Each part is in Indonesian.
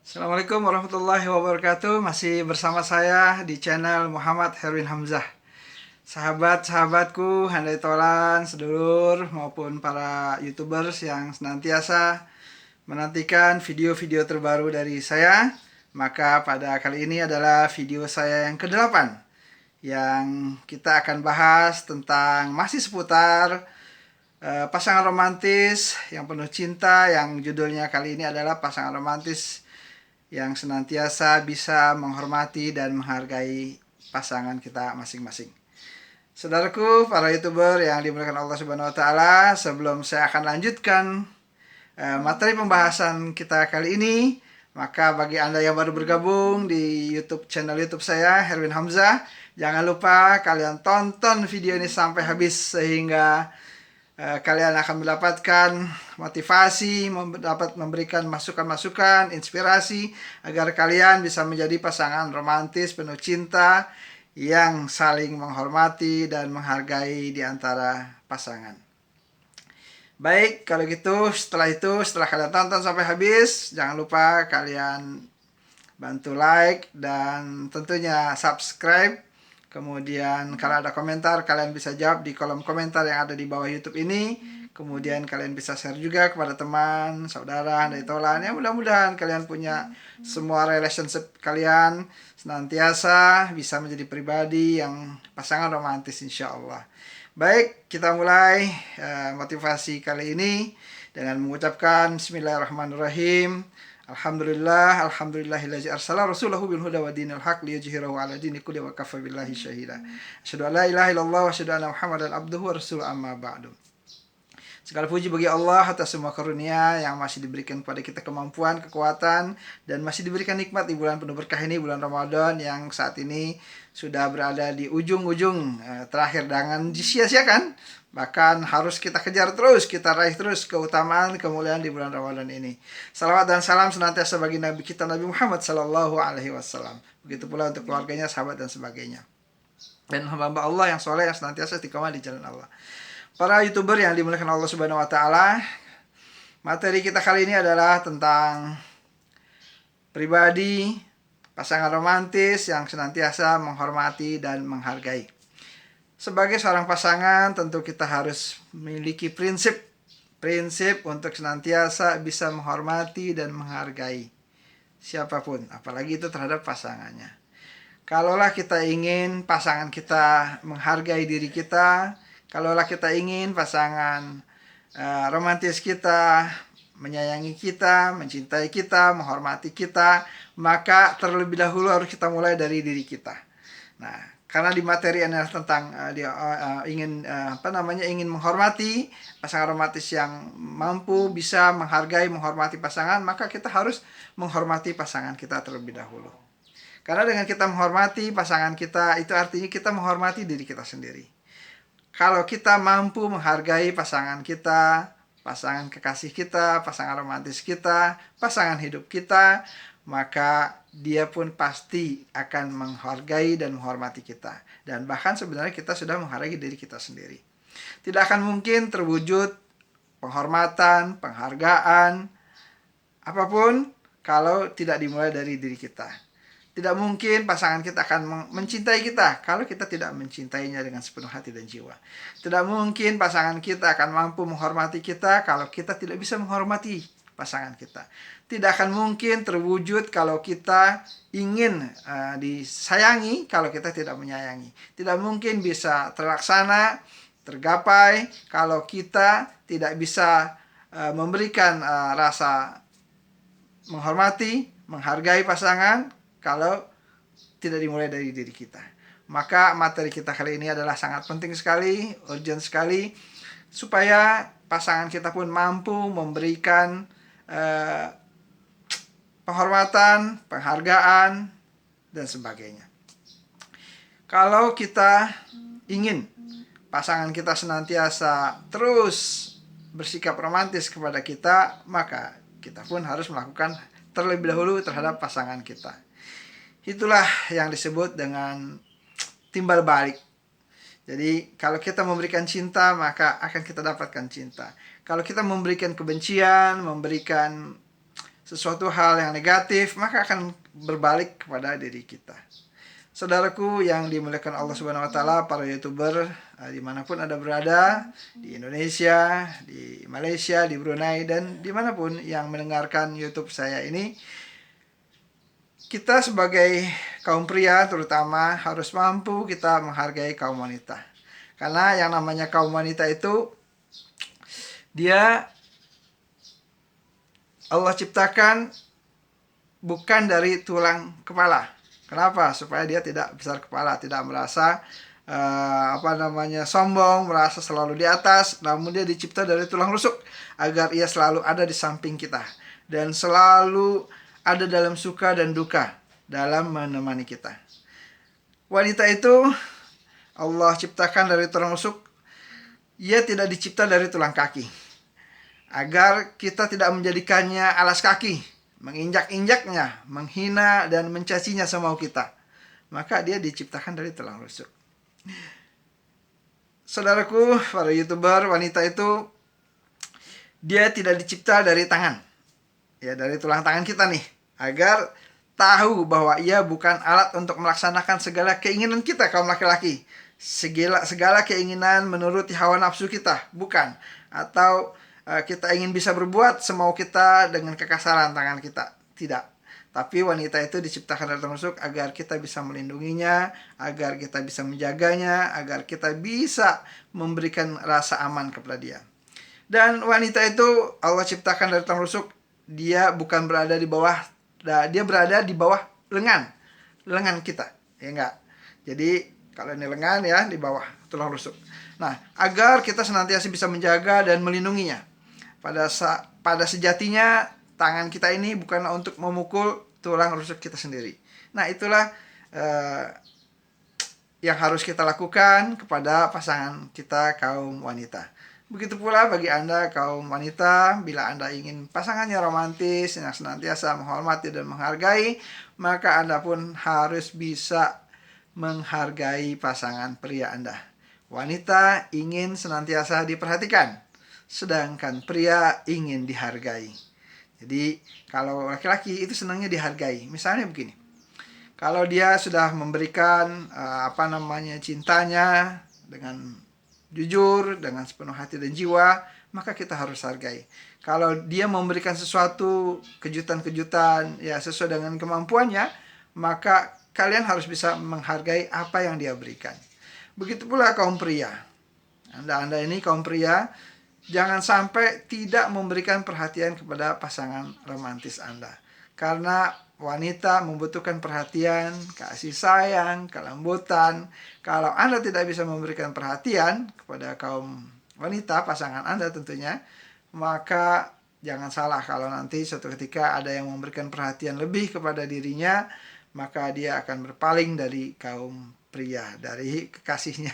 Assalamualaikum warahmatullahi wabarakatuh. Masih bersama saya di channel Muhammad Herwin Hamzah. Sahabat-sahabatku, handai tolan, sedulur maupun para YouTubers yang senantiasa menantikan video-video terbaru dari saya. Maka pada kali ini adalah video saya yang ke-8 yang kita akan bahas tentang masih seputar pasangan romantis yang penuh cinta, yang judulnya kali ini adalah pasangan romantis yang senantiasa bisa menghormati dan menghargai pasangan kita masing-masing. Saudaraku, para YouTuber yang dimuliakan Allah Subhanahu wa taala, sebelum saya akan lanjutkan materi pembahasan kita kali ini, maka bagi Anda yang baru bergabung di channel YouTube saya, Herwin Hamzah, jangan lupa kalian tonton video ini sampai habis sehingga kalian akan mendapatkan motivasi, dapat memberikan masukan-masukan, inspirasi agar kalian bisa menjadi pasangan romantis penuh cinta yang saling menghormati dan menghargai di antara pasangan. Baik, kalau gitu setelah kalian tonton sampai habis, jangan lupa kalian bantu like dan tentunya subscribe. Kemudian kalau ada komentar, kalian bisa jawab di kolom komentar yang ada di bawah YouTube ini. Kemudian kalian bisa share juga kepada teman, saudara, handai tolan. Ya, mudah-mudahan kalian punya semua relationship kalian senantiasa bisa menjadi pribadi yang pasangan romantis, insya Allah. Baik, kita mulai motivasi kali ini dengan mengucapkan Bismillahirrahmanirrahim. Alhamdulillahillazi arsala rasulahu bil huda wa dinil haq liyuzhirahu ala dini kulli wa kafa billahi syahida. Asyhadu an la ilaha illallah wa asyhadu anna Muhammadan abduhu wa rasuluhu amma ba'du. Segala puji bagi Allah atas semua karunia yang masih diberikan kepada kita, kemampuan, kekuatan, dan masih diberikan nikmat di bulan penuh berkah ini, bulan Ramadan yang saat ini sudah berada di ujung-ujung terakhir. Jangan disia-siakan, bahkan harus kita kejar terus, kita raih terus keutamaan, kemuliaan di bulan Ramadan ini. Salawat dan salam senantiasa bagi Nabi kita, Nabi Muhammad Sallallahu Alaihi Wasallam. Begitu pula untuk keluarganya, sahabat, dan sebagainya. Dan hamba-hamba Allah yang soleh, yang senantiasa istiqomah di jalan Allah. Para YouTuber yang dimuliakan Allah Subhanahu wa taala, materi kita kali ini adalah tentang pribadi pasangan romantis yang senantiasa menghormati dan menghargai. Sebagai seorang pasangan, tentu kita harus memiliki prinsip untuk senantiasa bisa menghormati dan menghargai siapapun, apalagi itu terhadap pasangannya. Kalaulah kita ingin pasangan kita menghargai diri kita, kalaulah kita ingin pasangan romantis kita menyayangi kita, mencintai kita, menghormati kita, maka terlebih dahulu harus kita mulai dari diri kita. Nah, karena di materi adalah tentang ingin menghormati pasangan romantis yang mampu bisa menghargai, menghormati pasangan, maka kita harus menghormati pasangan kita terlebih dahulu. Karena dengan kita menghormati pasangan kita, itu artinya kita menghormati diri kita sendiri. Kalau kita mampu menghargai pasangan kita, pasangan kekasih kita, pasangan romantis kita, pasangan hidup kita, maka dia pun pasti akan menghargai dan menghormati kita. Dan bahkan sebenarnya kita sudah menghargai diri kita sendiri. Tidak akan mungkin terwujud penghormatan, penghargaan, apapun kalau tidak dimulai dari diri kita. Tidak mungkin pasangan kita akan mencintai kita kalau kita tidak mencintainya dengan sepenuh hati dan jiwa. Tidak mungkin pasangan kita akan mampu menghormati kita kalau kita tidak bisa menghormati pasangan kita. Tidak akan mungkin terwujud kalau kita ingin disayangi kalau kita tidak menyayangi. Tidak mungkin bisa terlaksana, tergapai kalau kita tidak bisa memberikan rasa menghormati, menghargai pasangan kalau tidak dimulai dari diri kita. Maka materi kita kali ini adalah sangat penting sekali, urgent sekali, supaya pasangan kita pun mampu memberikan penghormatan, penghargaan, dan sebagainya. Kalau kita ingin pasangan kita senantiasa terus bersikap romantis kepada kita, maka kita pun harus melakukan terlebih dahulu terhadap pasangan kita. Itulah yang disebut dengan timbal balik. Jadi kalau kita memberikan cinta, maka akan kita dapatkan cinta. Kalau kita memberikan kebencian, memberikan sesuatu hal yang negatif, maka akan berbalik kepada diri kita. Saudaraku yang dimuliakan Allah Subhanahu wa taala, para YouTuber dimanapun Anda berada, di Indonesia, di Malaysia, di Brunei, dan dimanapun yang mendengarkan YouTube saya ini, kita sebagai kaum pria terutama harus mampu kita menghargai kaum wanita. Karena yang namanya kaum wanita itu, dia Allah ciptakan bukan dari tulang kepala. Kenapa? Supaya dia tidak besar kepala, tidak merasa sombong, merasa selalu di atas. Namun dia dicipta dari tulang rusuk agar ia selalu ada di samping kita dan selalu ada dalam suka dan duka, dalam menemani kita. Wanita itu Allah ciptakan dari tulang rusuk. Ia tidak dicipta dari tulang kaki, agar kita tidak menjadikannya alas kaki, menginjak-injaknya, menghina dan mencacinya semau kita. Maka dia diciptakan dari tulang rusuk. Saudaraku, para YouTuber, wanita itu dia tidak dicipta dari tangan, ya, dari tulang tangan kita nih, agar tahu bahwa ia bukan alat untuk melaksanakan segala keinginan kita kaum laki-laki, segala keinginan menuruti hawa nafsu kita, bukan. Atau kita ingin bisa berbuat semau kita dengan kekasaran tangan kita, tidak. Tapi wanita itu diciptakan dari tulang rusuk agar kita bisa melindunginya, agar kita bisa menjaganya, agar kita bisa memberikan rasa aman kepada dia. Dan wanita itu Allah ciptakan dari tulang rusuk, dia bukan berada di bawah, dia berada di bawah lengan kita, ya enggak. Jadi kalau ini lengan, ya, di bawah tulang rusuk. Nah, agar kita senantiasa bisa menjaga dan melindunginya. Pada sejatinya tangan kita ini bukanlah untuk memukul tulang rusuk kita sendiri. Nah, itulah yang harus kita lakukan kepada pasangan kita kaum wanita. Begitu pula bagi Anda kaum wanita, bila Anda ingin pasangannya romantis yang senantiasa menghormati dan menghargai, maka Anda pun harus bisa menghargai pasangan pria Anda. Wanita ingin senantiasa diperhatikan, sedangkan pria ingin dihargai. Jadi kalau laki-laki itu senangnya dihargai. Misalnya begini, kalau dia sudah memberikan cintanya dengan jujur, dengan sepenuh hati dan jiwa, maka kita harus hargai. Kalau dia memberikan sesuatu kejutan-kejutan, ya, sesuai dengan kemampuannya, maka kalian harus bisa menghargai apa yang dia berikan. Begitu pula kaum pria. Anda ini kaum pria, jangan sampai tidak memberikan perhatian kepada pasangan romantis Anda. Karena wanita membutuhkan perhatian, kasih sayang, kelembutan. Kalau Anda tidak bisa memberikan perhatian kepada kaum wanita, pasangan Anda tentunya, maka jangan salah kalau nanti suatu ketika ada yang memberikan perhatian lebih kepada dirinya, maka dia akan berpaling dari kaum pria, dari kekasihnya.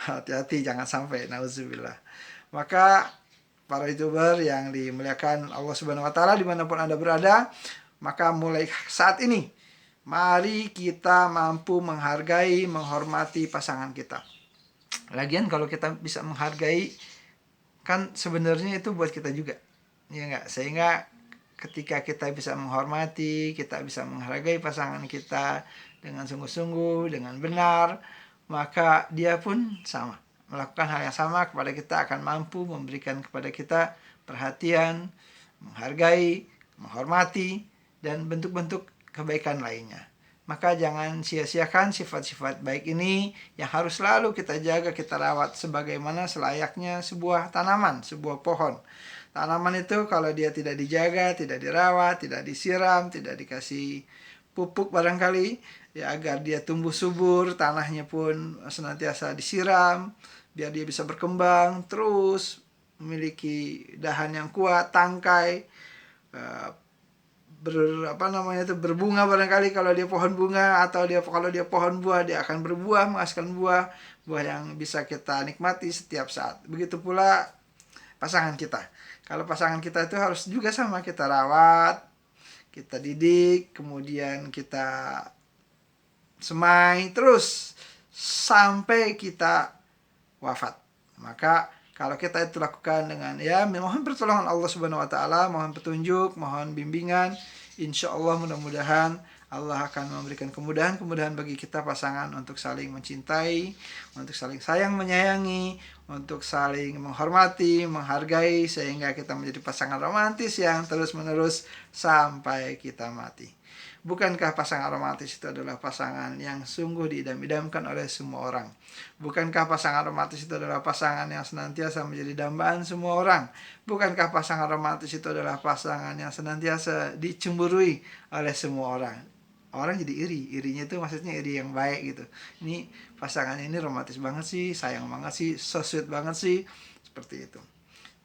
Hati-hati, jangan sampai, nauzubillah. Maka para YouTuber yang dimuliakan Allah Subhanahu wa taala dimanapun Anda berada, maka mulai saat ini mari kita mampu menghargai, menghormati pasangan kita. Lagian kalau kita bisa menghargai, kan sebenarnya itu buat kita juga, ya enggak? Sehingga ketika kita bisa menghormati, kita bisa menghargai pasangan kita dengan sungguh-sungguh, dengan benar, maka dia pun sama, melakukan hal yang sama kepada kita, akan mampu memberikan kepada kita perhatian, menghargai, menghormati, dan bentuk-bentuk kebaikan lainnya. Maka jangan sia-siakan sifat-sifat baik ini yang harus selalu kita jaga, kita rawat sebagaimana selayaknya sebuah tanaman, sebuah pohon. Tanaman itu kalau dia tidak dijaga, tidak dirawat, tidak disiram, tidak dikasih pupuk barangkali, ya, agar dia tumbuh subur, tanahnya pun senantiasa disiram, biar dia bisa berkembang terus, memiliki dahan yang kuat, tangkai, berbunga barangkali kalau dia pohon bunga, atau kalau dia pohon buah, dia akan berbuah, menghasilkan buah yang bisa kita nikmati setiap saat. Begitu pula pasangan kita. Kalau pasangan kita itu harus juga sama kita rawat, kita didik, kemudian kita semai terus sampai kita wafat. Maka Kalau kita itu lakukan dengan ya mohon pertolongan Allah Subhanahu wa taala, mohon petunjuk, mohon bimbingan, insya Allah mudah-mudahan Allah akan memberikan kemudahan-kemudahan bagi kita pasangan untuk saling mencintai, untuk saling sayang menyayangi, untuk saling menghormati, menghargai, sehingga kita menjadi pasangan romantis yang terus-menerus sampai kita mati. Bukankah pasangan romantis itu adalah pasangan yang sungguh diidam-idamkan oleh semua orang? Bukankah pasangan romantis itu adalah pasangan yang senantiasa menjadi dambaan semua orang? Bukankah pasangan romantis itu adalah pasangan yang senantiasa dicemburui oleh semua orang? Orang jadi iri, irinya itu maksudnya iri yang baik gitu. Ini pasangan ini romantis banget sih, sayang banget sih, so sweet banget sih, seperti itu.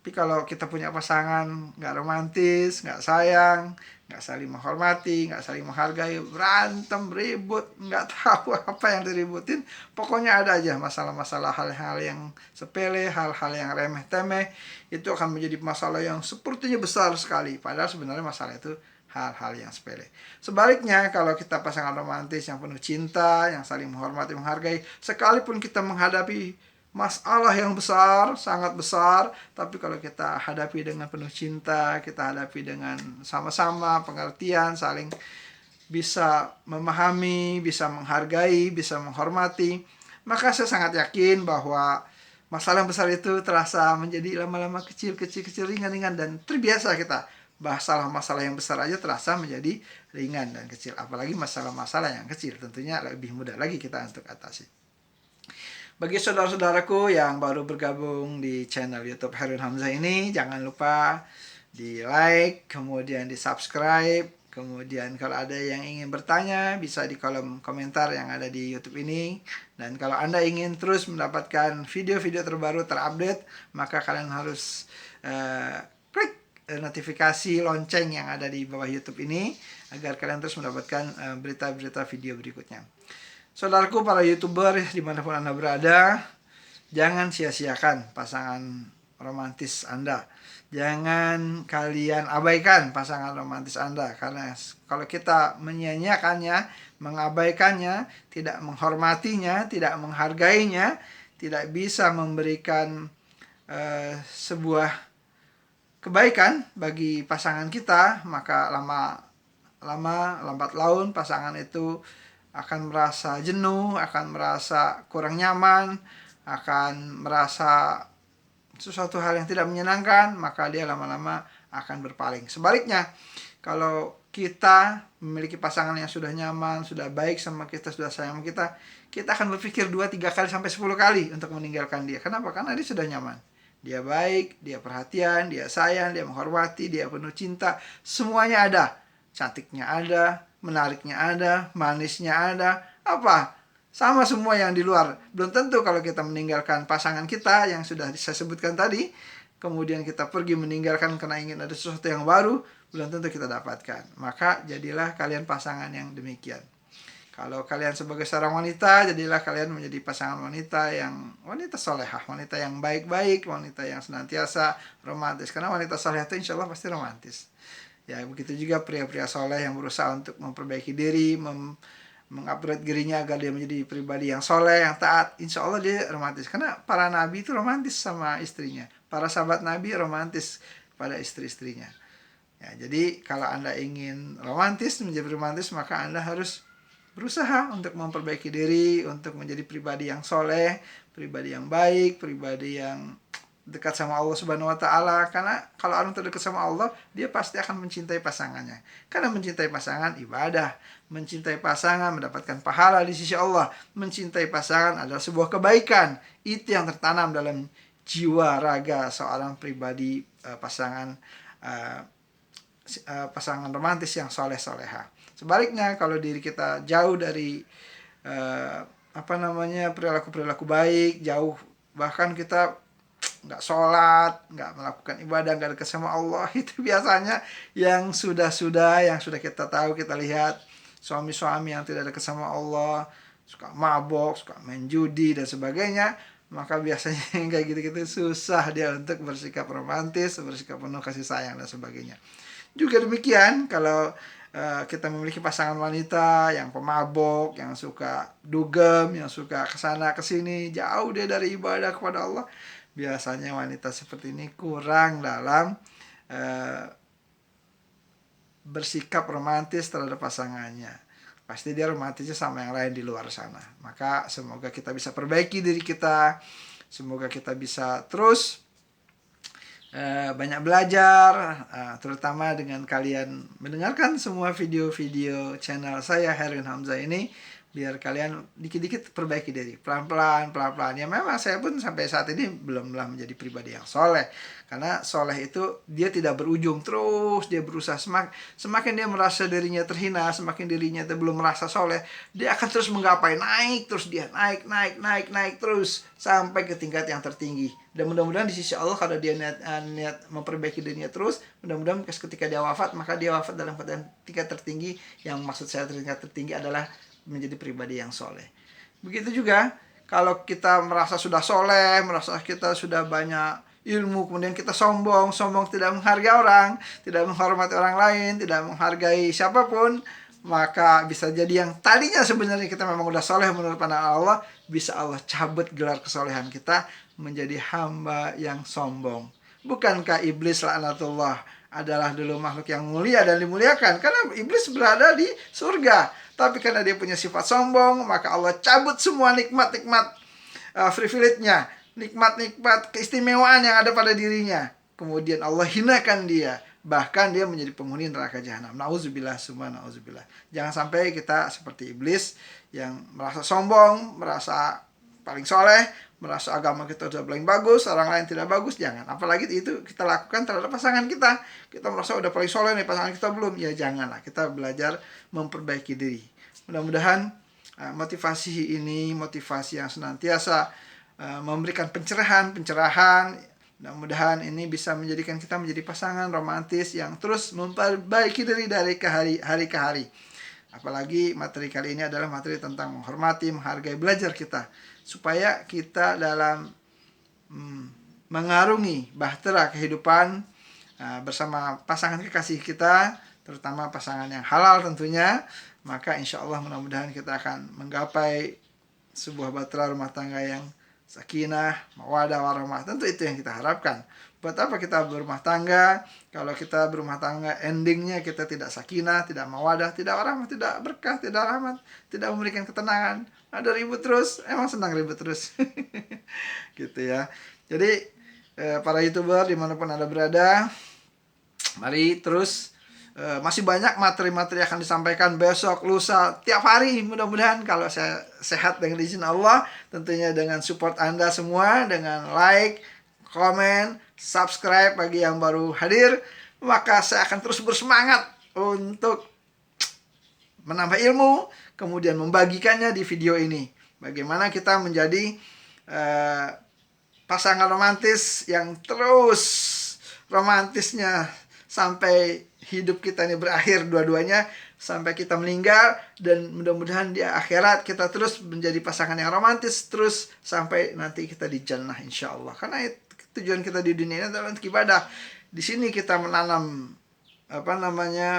Tapi kalau kita punya pasangan nggak romantis, nggak sayang, nggak saling menghormati, nggak saling menghargai, berantem, ribut, nggak tahu apa yang diributin, pokoknya ada aja masalah-masalah, hal-hal yang sepele, hal-hal yang remeh-temeh, itu akan menjadi masalah yang sepertinya besar sekali, padahal sebenarnya masalah itu hal-hal yang sepele. Sebaliknya, kalau kita pasangan romantis yang penuh cinta, yang saling menghormati, menghargai, sekalipun kita menghadapi masalah yang besar, sangat besar, tapi kalau kita hadapi dengan penuh cinta, kita hadapi dengan sama-sama pengertian, saling bisa memahami, bisa menghargai, bisa menghormati, maka saya sangat yakin bahwa masalah yang besar itu terasa menjadi lama-lama kecil, ringan-ringan, dan terbiasa kita. Masalah yang besar aja terasa menjadi ringan dan kecil, apalagi masalah-masalah yang kecil, tentunya lebih mudah lagi kita untuk atasi. Bagi saudara-saudaraku yang baru bergabung di channel YouTube Herwin Hamzah ini, jangan lupa di like, kemudian di subscribe, kemudian kalau ada yang ingin bertanya bisa di kolom komentar yang ada di YouTube ini. Dan kalau Anda ingin terus mendapatkan video-video terbaru terupdate, maka kalian harus klik notifikasi lonceng yang ada di bawah YouTube ini agar kalian terus mendapatkan berita-berita video berikutnya. Saudaraku para YouTuber dimanapun Anda berada, jangan sia-siakan pasangan romantis Anda. Jangan kalian abaikan pasangan romantis Anda, karena kalau kita menyia-nyiakannya, mengabaikannya, tidak menghormatinya, tidak menghargainya, tidak bisa memberikan sebuah kebaikan bagi pasangan kita, maka lambat laun pasangan itu akan merasa jenuh, akan merasa kurang nyaman, akan merasa sesuatu hal yang tidak menyenangkan, maka dia lama-lama akan berpaling. Sebaliknya, kalau kita memiliki pasangan yang sudah nyaman, sudah baik sama kita, sudah sayang sama kita, kita akan berpikir 2, 3 kali sampai 10 kali untuk meninggalkan dia. Kenapa? Karena dia sudah nyaman. Dia baik, dia perhatian, dia sayang, dia menghormati, dia penuh cinta, semuanya ada. Cantiknya ada, menariknya ada, manisnya ada, apa? Sama semua yang di luar. Belum tentu kalau kita meninggalkan pasangan kita yang sudah saya sebutkan tadi, kemudian kita pergi meninggalkan karena ingin ada sesuatu yang baru, belum tentu kita dapatkan. Maka jadilah kalian pasangan yang demikian. Kalau kalian sebagai seorang wanita, jadilah kalian menjadi pasangan wanita solehah, wanita yang baik-baik, wanita yang senantiasa romantis. Karena wanita solehah itu insya Allah pasti romantis. Ya, begitu juga pria-pria soleh yang berusaha untuk memperbaiki diri, mengupgrade dirinya agar dia menjadi pribadi yang soleh, yang taat. Insya Allah dia romantis. Karena para nabi itu romantis sama istrinya. Para sahabat nabi romantis pada istri-istrinya. Ya, jadi kalau Anda ingin romantis, menjadi romantis, maka Anda harus berusaha untuk memperbaiki diri, untuk menjadi pribadi yang soleh, pribadi yang baik, pribadi yang dekat sama Allah Subhanahu wa taala. Karena kalau orang terdekat sama Allah, dia pasti akan mencintai pasangannya. Karena mencintai pasangan ibadah, mencintai pasangan mendapatkan pahala di sisi Allah, mencintai pasangan adalah sebuah kebaikan. Itu yang tertanam dalam jiwa raga seorang pribadi pasangan romantis yang soleh-soleha. Sebaliknya, kalau diri kita jauh dari perilaku-perilaku baik, jauh, bahkan kita nggak sholat, nggak melakukan ibadah, nggak dekat sama Allah, itu biasanya yang sudah kita tahu, kita lihat suami-suami yang tidak dekat sama Allah, suka mabok, suka main judi dan sebagainya, maka biasanya yang kayak gitu-gitu susah dia untuk bersikap romantis, bersikap penuh kasih sayang dan sebagainya. Juga demikian kalau kita memiliki pasangan wanita yang pemabok, yang suka dugem, yang suka kesana kesini, jauh dia dari ibadah kepada Allah, biasanya wanita seperti ini kurang dalam eh, bersikap romantis terhadap pasangannya. Pasti dia romantisnya sama yang lain di luar sana. Maka semoga kita bisa perbaiki diri kita. Semoga kita bisa terus banyak belajar, terutama dengan kalian mendengarkan semua video-video channel saya Herwin Hamzah ini, biar kalian dikit-dikit perbaiki diri, pelan-pelan. Ya memang saya pun sampai saat ini belumlah menjadi pribadi yang soleh, karena soleh itu dia tidak berujung, terus dia berusaha. Semakin dia merasa dirinya terhina, semakin dirinya belum merasa soleh, dia akan terus menggapai, naik terus, dia naik terus sampai ke tingkat yang tertinggi. Dan mudah-mudahan di sisi Allah, kalau dia niat memperbaiki dirinya terus, mudah-mudahan ketika dia wafat, maka dia wafat dalam keadaan tingkat tertinggi. Yang maksud saya tingkat tertinggi adalah menjadi pribadi yang soleh. Begitu juga kalau kita merasa sudah soleh, merasa kita sudah banyak ilmu, kemudian kita sombong tidak menghargai orang, tidak menghormati orang lain, tidak menghargai siapapun, maka bisa jadi yang tadinya sebenarnya kita memang udah soleh menurut pandangan Allah, bisa Allah cabut gelar kesolehan kita menjadi hamba yang sombong. Bukankah iblis laknatullah adalah dulu makhluk yang mulia dan dimuliakan, karena iblis berada di surga, tapi karena dia punya sifat sombong, maka Allah cabut semua nikmat-nikmat privilege-nya, nikmat-nikmat keistimewaan yang ada pada dirinya. Kemudian Allah hinakan dia, bahkan dia menjadi penghuni neraka jahanam. Nauzubillah, summa nauzubillah. Jangan sampai kita seperti iblis yang merasa sombong, merasa paling soleh, merasa agama kita sudah paling bagus, orang lain tidak bagus. Jangan. Apalagi itu kita lakukan terhadap pasangan kita. Kita merasa udah paling soleh nih, pasangan kita belum. Ya janganlah. Kita belajar memperbaiki diri. Mudah-mudahan motivasi ini, motivasi yang senantiasa memberikan pencerahan. Mudah-mudahan ini bisa menjadikan kita menjadi pasangan romantis yang terus memperbaiki diri dari hari ke hari. Apalagi materi kali ini adalah materi tentang menghormati, menghargai, belajar kita, supaya kita dalam mengarungi bahtera kehidupan bersama pasangan kekasih kita, terutama pasangan yang halal tentunya, maka insya Allah mudah-mudahan kita akan menggapai sebuah bahtera rumah tangga yang sakinah, mawadah, warahmah. Tentu itu yang kita harapkan. Buat apa kita berumah tangga kalau kita berumah tangga endingnya kita tidak sakinah, tidak mawadah, tidak warahmah, tidak berkah, tidak rahmat, tidak memberikan ketenangan, ada ribut terus, emang senang ribut terus. Gitu ya. Jadi para YouTuber dimanapun Anda berada, mari terus, masih banyak materi-materi akan disampaikan besok, lusa, tiap hari. Mudah-mudahan kalau saya sehat dengan izin Allah, tentunya dengan support Anda semua, dengan like, komen, subscribe bagi yang baru hadir, maka saya akan terus bersemangat untuk menambah ilmu, kemudian membagikannya di video ini. Bagaimana kita menjadi pasangan romantis yang terus romantisnya sampai hidup kita ini berakhir dua-duanya, sampai kita meninggal, dan mudah-mudahan di akhirat kita terus menjadi pasangan yang romantis terus sampai nanti kita di jannah insya Allah. Karena tujuan kita di dunia ini adalah untuk ibadah. Di sini kita menanam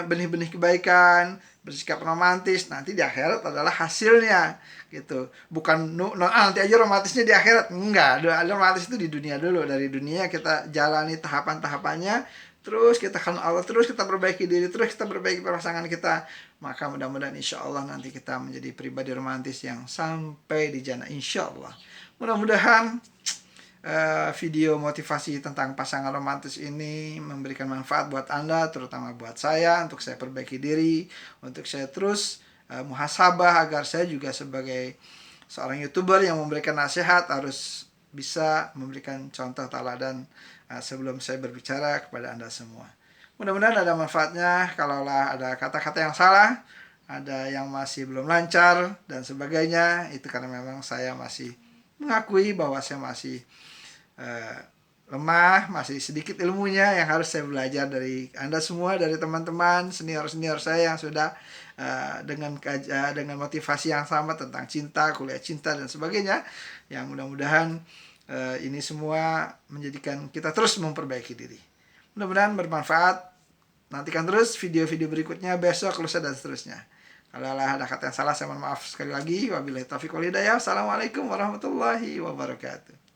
benih-benih kebaikan, bersikap romantis, nanti di akhirat adalah hasilnya gitu. Bukan nanti aja romantisnya di akhirat, enggak. Romantis itu di dunia dulu. Dari dunia kita jalani tahapan-tahapannya, terus kita kenal Allah, terus kita perbaiki diri, terus kita perbaiki pasangan kita, maka mudah-mudahan insya Allah nanti kita menjadi pribadi romantis yang sampai di jannah insya Allah. Mudah-mudahan video motivasi tentang pasangan romantis ini memberikan manfaat buat Anda, terutama buat saya, untuk saya perbaiki diri, untuk saya terus muhasabah, agar saya juga sebagai seorang YouTuber yang memberikan nasihat harus bisa memberikan contoh teladan sebelum saya berbicara kepada Anda semua. Mudah-mudahan ada manfaatnya. Kalaulah ada kata-kata yang salah, ada yang masih belum lancar dan sebagainya, itu karena memang saya masih mengakui bahwa saya masih lemah, masih sedikit ilmunya yang harus saya belajar dari Anda semua, dari teman-teman senior-senior saya yang sudah dengan motivasi yang sama tentang cinta, kuliah cinta dan sebagainya, yang mudah-mudahan ini semua menjadikan kita terus memperbaiki diri. Mudah-mudahan bermanfaat. Nantikan terus video-video berikutnya besok, lusa dan seterusnya. Kalau ada kata yang salah saya mohon maaf sekali lagi. Wabillahi taufiq wal hidayah. Assalamualaikum warahmatullahi wabarakatuh.